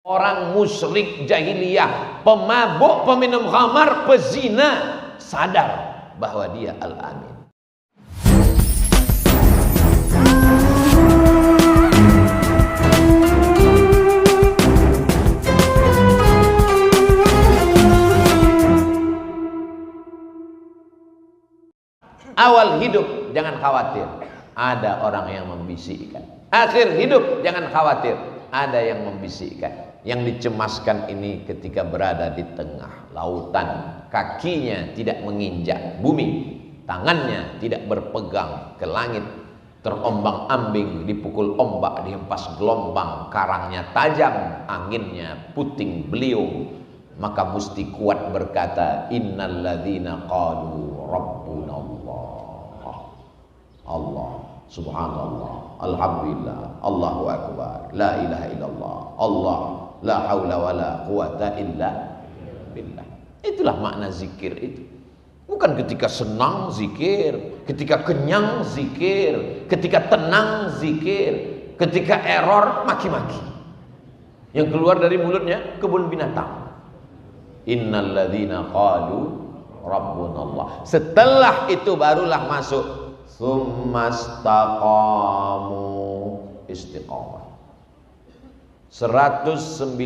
Orang musyrik jahiliyah, pemabuk, peminum khamar, pezina, sadar bahwa dia Al-Amin. Awal hidup jangan khawatir, ada orang yang membisikkan. Akhir hidup jangan khawatir, ada yang membisikkan. Yang dicemaskan ini ketika berada di tengah lautan, kakinya tidak menginjak bumi, tangannya tidak berpegang ke langit, terombang-ambing, dipukul ombak, dihempas gelombang, karangnya tajam, anginnya puting beliung. Maka mesti kuat berkata, innalladzina qalu rabbuna Allah, subhanallah, alhamdulillah, Allahu akbar, la ilaha illallah, Allah, la haula wala quwata illa billah. Itulah makna zikir itu. Bukan ketika senang zikir, ketika kenyang zikir, ketika tenang zikir, ketika error maki-maki. Yang keluar dari mulutnya kebun binatang. Innalladzina qalu rabbunallah. Setelah itu barulah masuk Summastaqamu, istiqamah. 119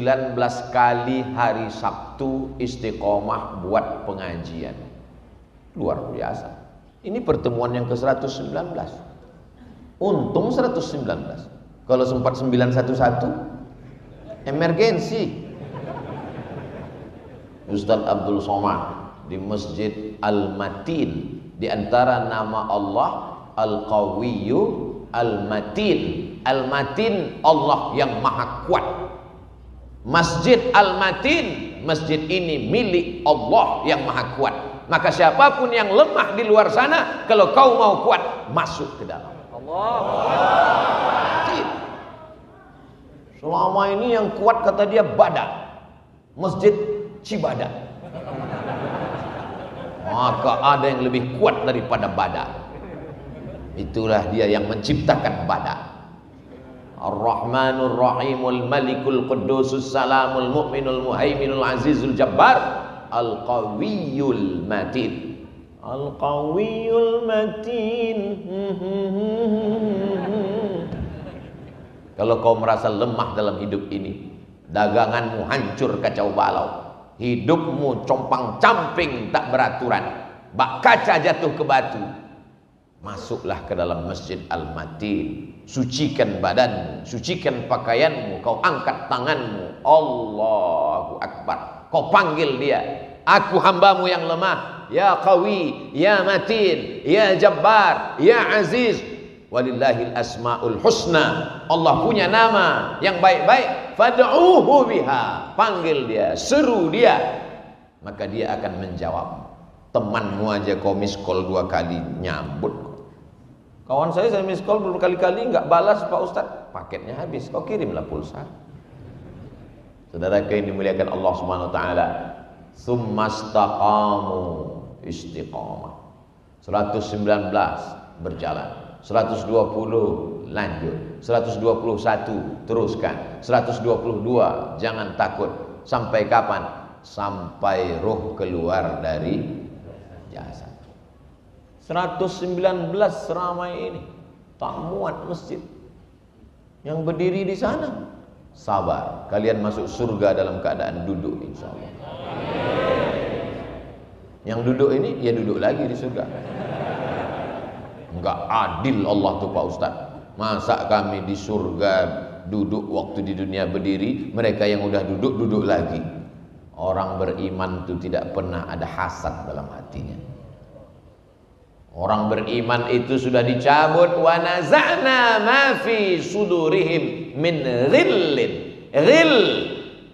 kali hari Sabtu istiqamah buat pengajian. Luar biasa. Ini pertemuan yang ke-119. Untung 119. Kalau sempat 911 emergensi. Ustaz Abdul Somad di Masjid Al-Matin, di antara nama Allah Al-Qawiyyu Al-Matin. Al-Matin, Allah yang maha kuat. Masjid Al-Matin, masjid ini milik Allah yang maha kuat. Maka siapapun yang lemah di luar sana, kalau kau mau kuat, masuk ke dalam. Allah. Selama ini yang kuat kata dia Badak, Masjid Cibadak. Maka ada yang lebih kuat daripada Badak. Itulah dia yang menciptakan Badak. Ar-Rahmanur Rahimul Malikul Quddusus Salamul Mu'minul Muhaiminul Azizul Jabbar Al-Qawiyul Matin. Al-Qawiyul Matin. Kalau kau merasa lemah dalam hidup ini, daganganmu hancur kacau balau, hidupmu compang-camping tak beraturan, bak kaca jatuh ke batu, masuklah ke dalam Masjid Al-Matin. Sucikan badanmu, sucikan pakaianmu, kau angkat tanganmu, Allahu Akbar, kau panggil dia, aku hambamu yang lemah, ya Qawi, ya Matin, ya Jabbar, ya Aziz. Walillahil asmaul husna, Allah punya nama yang baik-baik, fad'uhu biha, panggil dia, seru dia, maka dia akan menjawab. Temanmu aja kau miss call 2 kali nyambut. Kawan saya miss call berkali-kali nggak balas Pak Ustadz, paketnya habis, kau kirimlah pulsa. Saudara yang dimuliakan Allah Subhanahu wa taala, summastaqamu, istiqamah. 119 berjalan, 120 lanjut, 121 teruskan, 122 jangan takut. Sampai kapan? Sampai roh keluar dari jasad. 119 seramai ini tak muat masjid. Yang berdiri di sana sabar, kalian masuk surga dalam keadaan duduk insyaallah. Yang duduk ini ya duduk lagi di surga. Enggak adil Allah tuh Pak Ustaz. Masa kami di surga duduk waktu di dunia berdiri, mereka yang udah duduk duduk lagi. Orang beriman itu tidak pernah ada hasad dalam hatinya. Orang beriman itu sudah dicabut, wa naza'na ma fi sudurihim min ghillin. Ghill.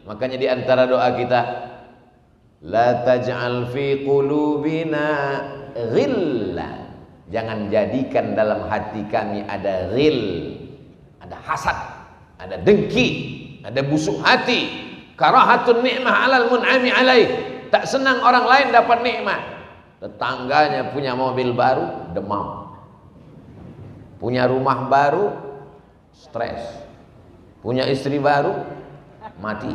Makanya di antara doa kita, la taj'al fi qulubina ghillan. Jangan jadikan dalam hati kami ada ghil, ada hasad, ada dengki, ada busuk hati, karahatun ni'mah 'alal mun'ami 'alaih. Tak senang orang lain dapat nikmat. Tetangganya punya mobil baru, demam. Punya rumah baru, stres. Punya istri baru, mati.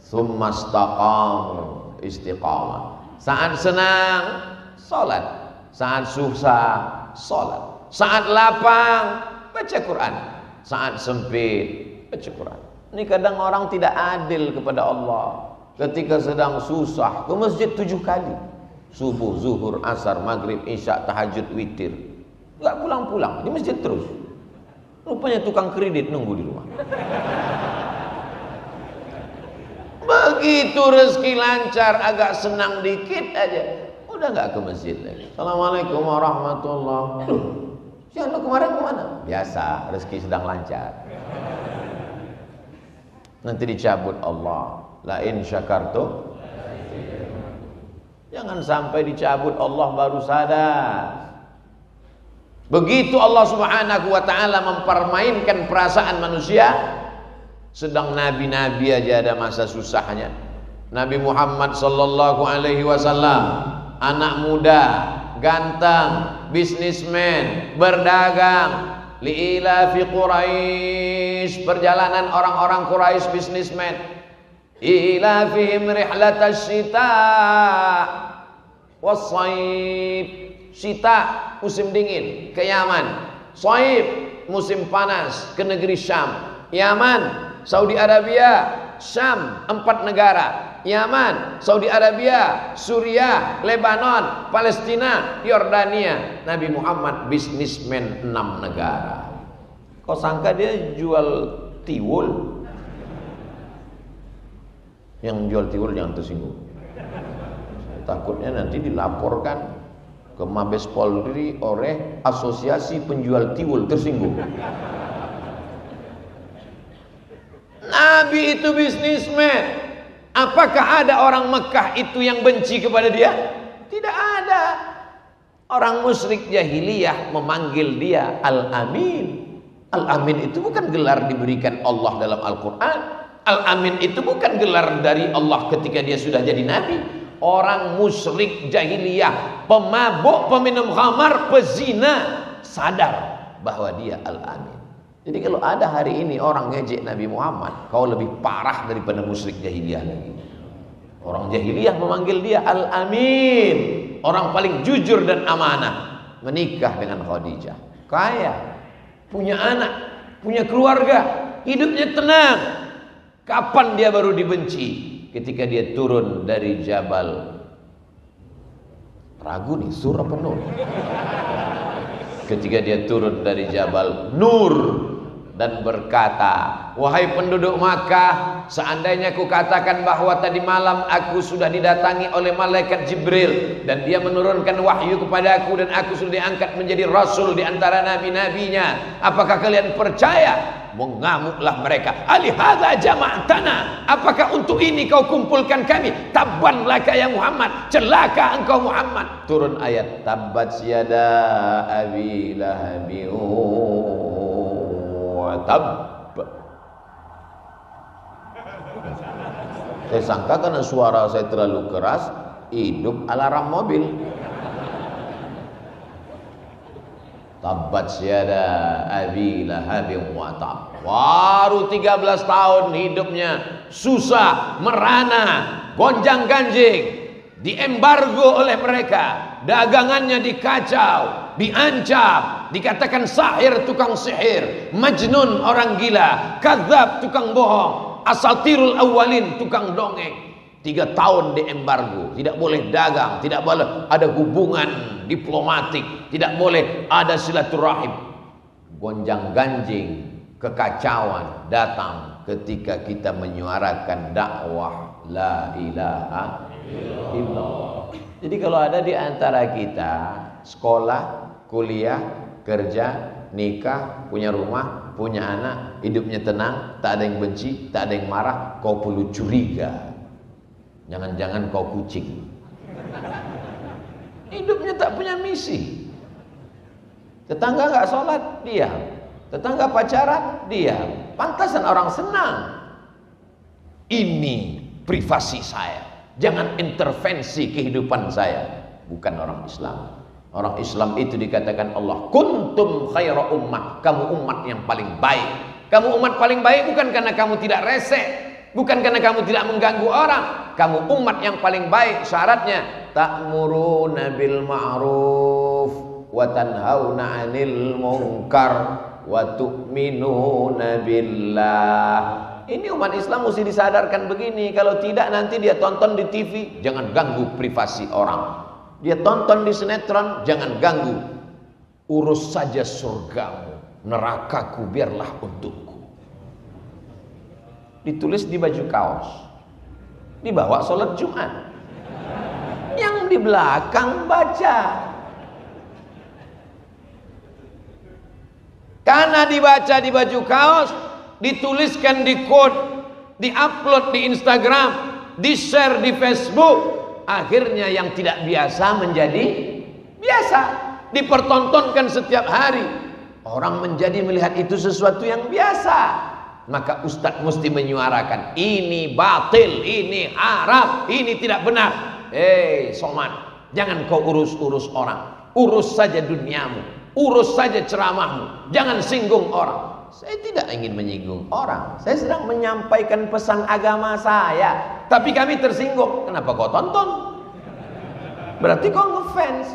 Summastaqamu istiqamah. Saat senang salat, saat susah salat, saat lapang baca Quran, saat sempit baca Quran. Ini kadang orang tidak adil kepada Allah. Ketika sedang susah ke masjid 7 kali, subuh, zuhur, asar, maghrib, isya, tahajud, witir, nggak pulang-pulang di masjid terus. Rupanya tukang kredit nunggu di rumah. Begitu rezeki lancar, agak senang dikit aja, udah nggak ke masjid lagi. Assalamualaikum warahmatullahi wabarakatuh. Siapa kemarin kemana? Biasa, rezeki sedang lancar. Nanti dicabut Allah. La in syakartum. Jangan sampai dicabut Allah baru sadar. Begitu Allah Subhanahu wa taala mempermainkan perasaan manusia, sedang nabi-nabi aja ada masa susahnya. Nabi Muhammad sallallahu alaihi wasallam, anak muda, ganteng, bisnismen, berdagang, liila fi Quraisy, perjalanan orang-orang Quraisy bisnismen, ila fihim rihlatasy syita was-shaib. Syita musim dingin ke Yaman, shaib musim panas ke negeri Syam. Yaman, Saudi Arabia, Syam, 4 negara. Yaman, Saudi Arabia, Suriah, Lebanon, Palestina, Yordania. Nabi Muhammad bisnismen 6 negara. Kau sangka dia jual tiwul? Yang jual tiwul jangan tersinggung. Takutnya nanti dilaporkan ke Mabes Polri oleh Asosiasi Penjual Tiwul tersinggung. Nabi itu bisnismen. Apakah ada orang Mekah itu yang benci kepada dia? Tidak ada. Orang musyrik jahiliyah memanggil dia Al-Amin. Al-Amin itu bukan gelar diberikan Allah dalam Al-Quran. Al-Amin itu bukan gelar dari Allah ketika dia sudah jadi Nabi. Orang musyrik jahiliyah, pemabuk, peminum khamar, pezina, sadar bahwa dia Al-Amin. Jadi kalau ada hari ini orang ngejek Nabi Muhammad, kau lebih parah daripada musyrik jahiliyah lagi. Orang jahiliyah memanggil dia Al-Amin, orang paling jujur dan amanah. Menikah dengan Khadijah, kaya, punya anak, punya keluarga, hidupnya tenang. Kapan dia baru dibenci? Ketika dia turun dari Jabal, ragu nih Sur apa Nur? Ketika dia turun dari Jabal Nur dan berkata, wahai penduduk Makkah, seandainya aku katakan bahwa tadi malam aku sudah didatangi oleh malaikat Jibril dan dia menurunkan wahyu kepadaku dan aku sudah diangkat menjadi rasul di antara nabi-nabinya, apakah kalian percaya? Mengamuklah mereka. Alihadza jama'tana, apakah untuk ini kau kumpulkan kami? Tabban laka ya Muhammad, celaka engkau Muhammad. Turun ayat tabbat yada abi lahabi wa tab. Saya sangka karena suara saya terlalu keras, hidup alarm mobil. Tabbat syada abi lahabin wa tab. Baru 13 tahun hidupnya susah, merana, gonjang ganjing, diembargo oleh mereka, dagangannya dikacau, diancam, dikatakan sahir, tukang sihir, majnun, orang gila, kadzab, tukang bohong, asatirul awwalin, tukang dongeng. 3 tahun diembargo, tidak boleh dagang, tidak boleh ada hubungan diplomatik, tidak boleh ada silaturahim. Gonjang ganjing, kekacauan datang ketika kita menyuarakan dakwah la ilaha illallah. Jadi kalau ada di antara kita sekolah, kuliah, kerja, nikah, punya rumah, punya anak, hidupnya tenang, tak ada yang benci, tak ada yang marah, kau perlu curiga. Jangan-jangan kau kucing. Hidupnya tak punya misi. Tetangga nggak sholat, diam. Tetangga pacaran, diam. Pantasan orang senang. Ini privasi saya. Jangan intervensi kehidupan saya. Bukan orang Islam. Orang Islam itu dikatakan Allah, kuntum khaira ummah, kamu umat yang paling baik. Kamu umat paling baik bukan karena kamu tidak rese, bukan karena kamu tidak mengganggu orang. Kamu umat yang paling baik, syaratnya ta'muruna bil ma'ruf wa tanhauna 'anil munkar wa tu'minuna billah. Ini umat Islam mesti disadarkan begini. Kalau tidak nanti dia tonton di TV, jangan ganggu privasi orang. Dia tonton di sinetron, jangan ganggu. Urus saja surgamu, nerakaku biarlah untukku. Ditulis di baju kaos, dibawa sholat Jumat. Yang di belakang baca. Karena dibaca di baju kaos, dituliskan di quote, di-upload di Instagram, di-share di Facebook, akhirnya yang tidak biasa menjadi biasa, dipertontonkan setiap hari. Orang menjadi melihat itu sesuatu yang biasa. Maka ustadz mesti menyuarakan, ini batil, ini haram, ini tidak benar. Soman, jangan kau urus-urus orang, urus saja duniamu, urus saja ceramahmu, jangan singgung orang. Saya tidak ingin menyinggung orang, saya sedang menyampaikan pesan agama saya. Tapi kami tersinggung, kenapa kau tonton? Berarti kau ngefans.